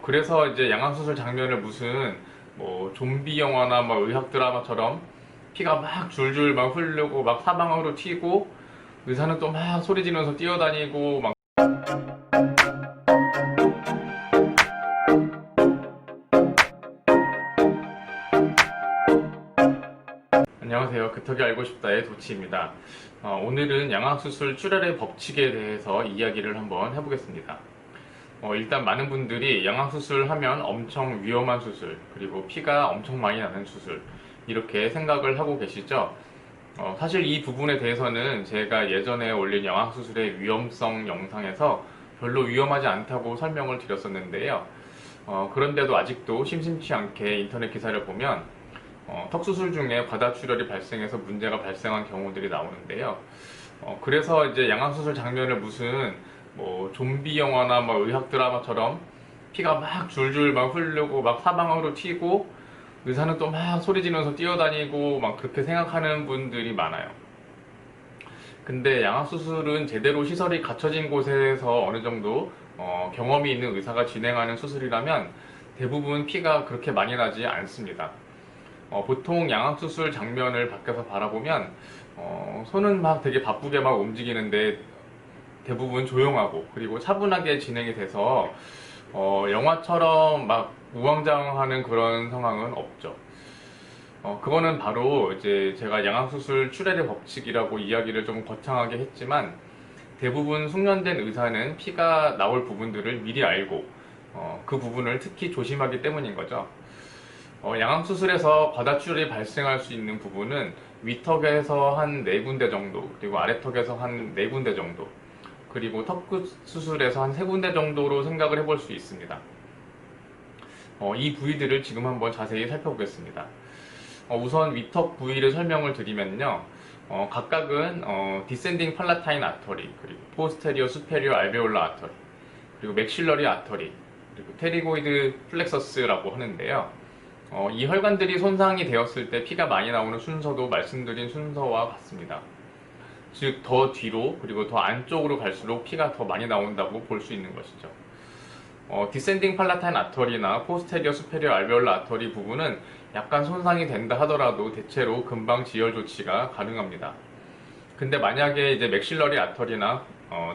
그래서 이제 양악수술 장면을 무슨 뭐 좀비 영화나 막 의학 드라마처럼 피가 막 줄줄 막 흐르고 막 사방으로 튀고 의사는 또 막 소리 지르면서 뛰어다니고 막. 안녕하세요. 그턱이 알고 싶다의 도치입니다. 오늘은 양악수술 출혈의 법칙에 대해서 이야기를 한번 해보겠습니다. 일단 많은 분들이 양악수술 하면 엄청 위험한 수술, 그리고 피가 엄청 많이 나는 수술, 이렇게 생각을 하고 계시죠? 사실 이 부분에 대해서는 제가 예전에 올린 양악수술의 위험성 영상에서 별로 위험하지 않다고 설명을 드렸었는데요. 그런데도 아직도 심심치 않게 인터넷 기사를 보면 턱수술 중에 과다출혈이 발생해서 문제가 발생한 경우들이 나오는데요. 그래서 이제 양악수술 장면을 무슨 뭐 좀비 영화나 막 의학 드라마처럼 피가 막 줄줄 막 흐르고 막 사방으로 튀고 의사는 또 막 소리 지르면서 뛰어다니고 막 그렇게 생각하는 분들이 많아요. 근데 양악수술은 제대로 시설이 갖춰진 곳에서 어느 정도 경험이 있는 의사가 진행하는 수술이라면 대부분 피가 그렇게 많이 나지 않습니다. 보통 양악수술 장면을 밖에서 바라보면 손은 막 되게 바쁘게 막 움직이는데 대부분 조용하고 그리고 차분하게 진행이 돼서 영화처럼 막 우왕좌왕하는 그런 상황은 없죠. 그거는 바로 이제 제가 양악수술 출혈의 법칙이라고 이야기를 좀 거창하게 했지만 대부분 숙련된 의사는 피가 나올 부분들을 미리 알고 그 부분을 특히 조심하기 때문인 거죠. 양악수술에서 과다출혈이 발생할 수 있는 부분은 위턱에서 한 4군데 정도, 그리고 아래턱에서 한 4군데 정도, 그리고 턱 수술에서 한 3군데 정도로 생각을 해볼 수 있습니다. 이 부위들을 지금 한번 자세히 살펴보겠습니다. 우선 위턱 부위를 설명을 드리면요. 각각은 디센딩 팔라타인 아터리, 그리고 포스테리어 수페리어 알베올라 아터리, 그리고 맥실러리 아터리, 그리고 테리고이드 플렉서스라고 하는데요. 이 혈관들이 손상이 되었을 때 피가 많이 나오는 순서도 말씀드린 순서와 같습니다. 즉, 더 뒤로 그리고 더 안쪽으로 갈수록 피가 더 많이 나온다고 볼 수 있는 것이죠. 디센딩 팔라타인 아터리나 포스테리어 수페리어 알베올라 아터리 부분은 약간 손상이 된다 하더라도 대체로 금방 지혈 조치가 가능합니다. 근데 만약에 이제 맥실러리 아터리나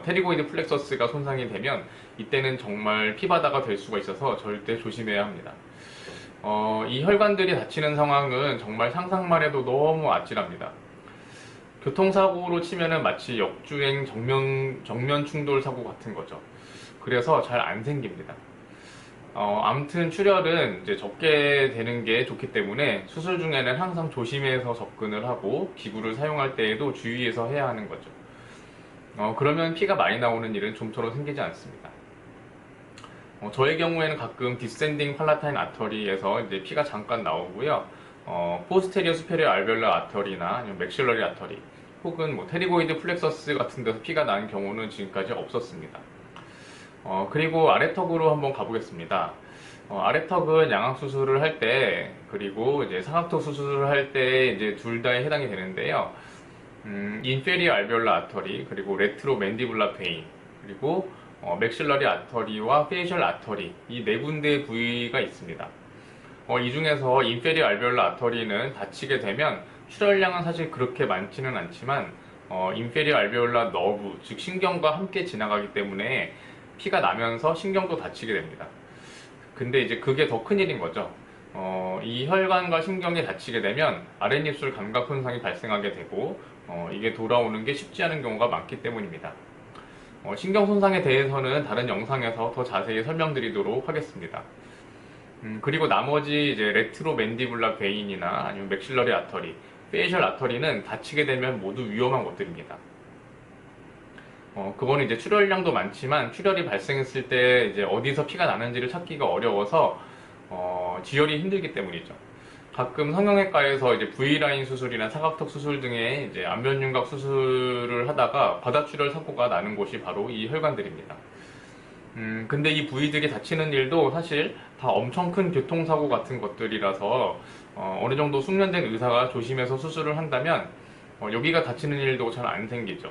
테리고이드 플렉서스가 손상이 되면 이때는 정말 피바다가 될 수가 있어서 절대 조심해야 합니다. 이 혈관들이 다치는 상황은 정말 상상만 해도 너무 아찔합니다. 교통사고로 치면은 마치 역주행 정면 충돌 사고 같은 거죠. 그래서 잘 안 생깁니다. 아무튼 출혈은 이제 적게 되는 게 좋기 때문에 수술 중에는 항상 조심해서 접근을 하고 기구를 사용할 때에도 주의해서 해야 하는 거죠. 그러면 피가 많이 나오는 일은 좀처럼 생기지 않습니다. 저의 경우에는 가끔 디센딩 팔라타인 아터리에서 이제 피가 잠깐 나오고요. 포스테리어 수페리어 알베올라 아터리나 아니면 맥실러리 아터리 혹은 뭐 테리고이드 플렉서스 같은 데서 피가 난 경우는 지금까지 없었습니다. 그리고 아래턱으로 한번 가보겠습니다. 아래턱은 양악 수술을 할 때, 그리고 이제 상악턱 수술을 할 때 이제 둘 다에 해당이 되는데요. 인페리어 알베올라 아터리, 그리고 레트로 맨디블라 베인, 그리고 맥실러리 아터리와 페이셜 아터리, 이 네 군데의 부위가 있습니다. 이 중에서 인페리어 알베올라 아터리는 다치게 되면 출혈량은 사실 그렇게 많지는 않지만 인페리어 알베올라 너브, 즉 신경과 함께 지나가기 때문에 피가 나면서 신경도 다치게 됩니다. 근데 이제 그게 더 큰일인 거죠. 이 혈관과 신경이 다치게 되면 아랫입술 감각 손상이 발생하게 되고 이게 돌아오는 게 쉽지 않은 경우가 많기 때문입니다. 신경 손상에 대해서는 다른 영상에서 더 자세히 설명드리도록 하겠습니다. 그리고 나머지 이제 레트로 맨디블라 베인이나 아니면 맥실러리 아터리, 페이셜 아터리는 다치게 되면 모두 위험한 것들입니다. 그거는 이제 출혈량도 많지만 출혈이 발생했을 때 이제 어디서 피가 나는지를 찾기가 어려워서 지혈이 힘들기 때문이죠. 가끔 성형외과에서 이제 V라인 수술이나 사각턱 수술 등의 이제 안면윤곽 수술을 하다가 과다출혈 사고가 나는 곳이 바로 이 혈관들입니다. 근데 이 부위들이 다치는 일도 사실 다 엄청 큰 교통사고 같은 것들이라서 어느 정도 숙련된 의사가 조심해서 수술을 한다면 여기가 다치는 일도 잘 안 생기죠.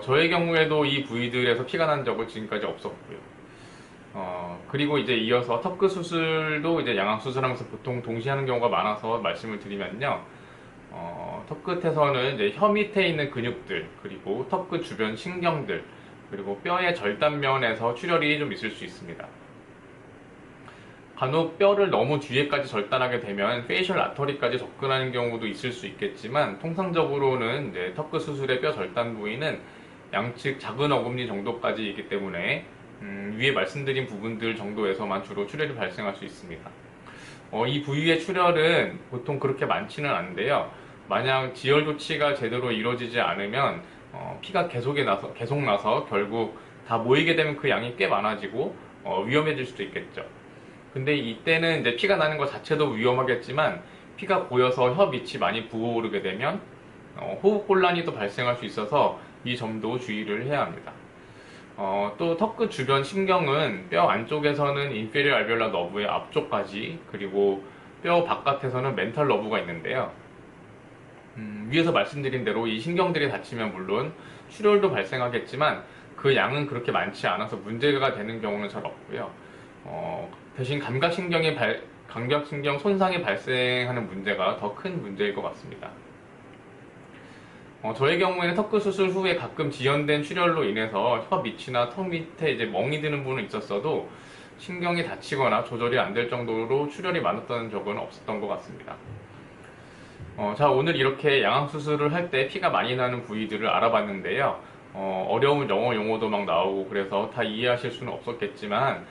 저의 경우에도 이 부위들에서 피가 난 적은 지금까지 없었고요. 그리고 이제 이어서 턱끝 수술도 이제 양악 수술하면서 보통 동시에 하는 경우가 많아서 말씀을 드리면요. 턱끝에서는 이제 혀 밑에 있는 근육들, 그리고 턱끝 주변 신경들, 그리고 뼈의 절단면에서 출혈이 좀 있을 수 있습니다. 간혹 뼈를 너무 뒤에까지 절단하게 되면 페이셜 아터리까지 접근하는 경우도 있을 수 있겠지만, 통상적으로는 이제 턱끝 수술의 뼈 절단 부위는 양측 작은 어금니 정도까지이기 때문에 위에 말씀드린 부분들 정도에서만 주로 출혈이 발생할 수 있습니다. 이 부위의 출혈은 보통 그렇게 많지는 않은데요. 만약 지혈 조치가 제대로 이루어지지 않으면 피가 계속 나서 결국 다 모이게 되면 그 양이 꽤 많아지고 위험해질 수도 있겠죠. 근데 이때는 이제 피가 나는 것 자체도 위험하겠지만, 피가 고여서 혀 밑이 많이 부어오르게 되면 호흡 곤란이 또 발생할 수 있어서 이 점도 주의를 해야 합니다. 또 턱끝 주변 신경은 뼈 안쪽에서는 인페리어 알베올라 너브의 앞쪽까지, 그리고 뼈 바깥에서는 멘탈 너브가 있는데요. 위에서 말씀드린 대로 이 신경들이 다치면 물론 출혈도 발생하겠지만 그 양은 그렇게 많지 않아서 문제가 되는 경우는 잘 없고요. 대신 감각신경 손상이 발생하는 문제가 더 큰 문제일 것 같습니다. 저의 경우에는 턱끝 수술 후에 가끔 지연된 출혈로 인해서 혀 밑이나 턱 밑에 이제 멍이 드는 부분은 있었어도 신경이 다치거나 조절이 안 될 정도로 출혈이 많았던 적은 없었던 것 같습니다. 자, 오늘 이렇게 양악 수술을 할 때 피가 많이 나는 부위들을 알아봤는데요. 어려운 영어 용어도 막 나오고 그래서 다 이해하실 수는 없었겠지만,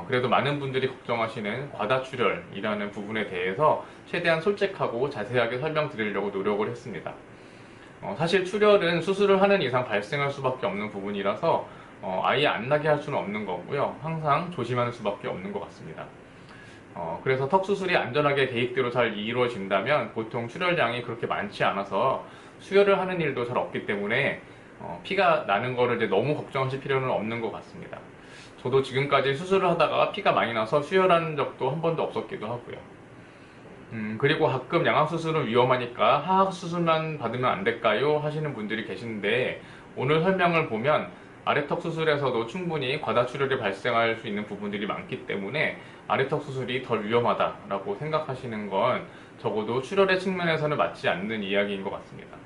그래도 많은 분들이 걱정하시는 과다출혈이라는 부분에 대해서 최대한 솔직하고 자세하게 설명드리려고 노력을 했습니다. 사실 출혈은 수술을 하는 이상 발생할 수밖에 없는 부분이라서 아예 안 나게 할 수는 없는 거고요. 항상 조심하는 수밖에 없는 것 같습니다. 그래서 턱 수술이 안전하게 계획대로 잘 이루어진다면 보통 출혈량이 그렇게 많지 않아서 수혈을 하는 일도 잘 없기 때문에 피가 나는 거를 이제 너무 걱정하실 필요는 없는 것 같습니다. 저도 지금까지 수술을 하다가 피가 많이 나서 수혈한 적도 한 번도 없었기도 하고요. 그리고 가끔 양악수술은 위험하니까 하악수술만 받으면 안 될까요? 하시는 분들이 계시는데, 오늘 설명을 보면 아래턱 수술에서도 충분히 과다출혈이 발생할 수 있는 부분들이 많기 때문에 아래턱 수술이 덜 위험하다라고 생각하시는 건 적어도 출혈의 측면에서는 맞지 않는 이야기인 것 같습니다.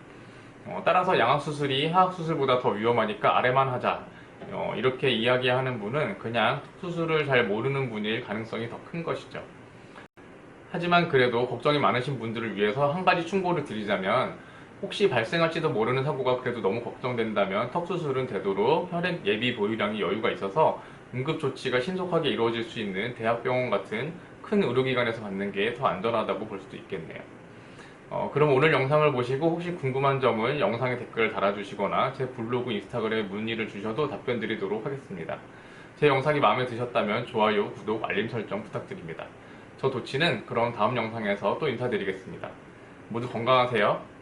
따라서 양악수술이 하악수술보다 더 위험하니까 아래만 하자, 이렇게 이야기하는 분은 그냥 수술을 잘 모르는 분일 가능성이 더 큰 것이죠. 하지만 그래도 걱정이 많으신 분들을 위해서 한 가지 충고를 드리자면, 혹시 발생할지도 모르는 사고가 그래도 너무 걱정된다면 턱 수술은 되도록 혈액 예비 보유량이 여유가 있어서 응급조치가 신속하게 이루어질 수 있는 대학병원 같은 큰 의료기관에서 받는 게 더 안전하다고 볼 수도 있겠네요. 그럼 오늘 영상을 보시고 혹시 궁금한 점은 영상에 댓글을 달아주시거나 제 블로그, 인스타그램에 문의를 주셔도 답변 드리도록 하겠습니다. 제 영상이 마음에 드셨다면 좋아요, 구독, 알림 설정 부탁드립니다. 저 도치는 그럼 다음 영상에서 또 인사드리겠습니다. 모두 건강하세요.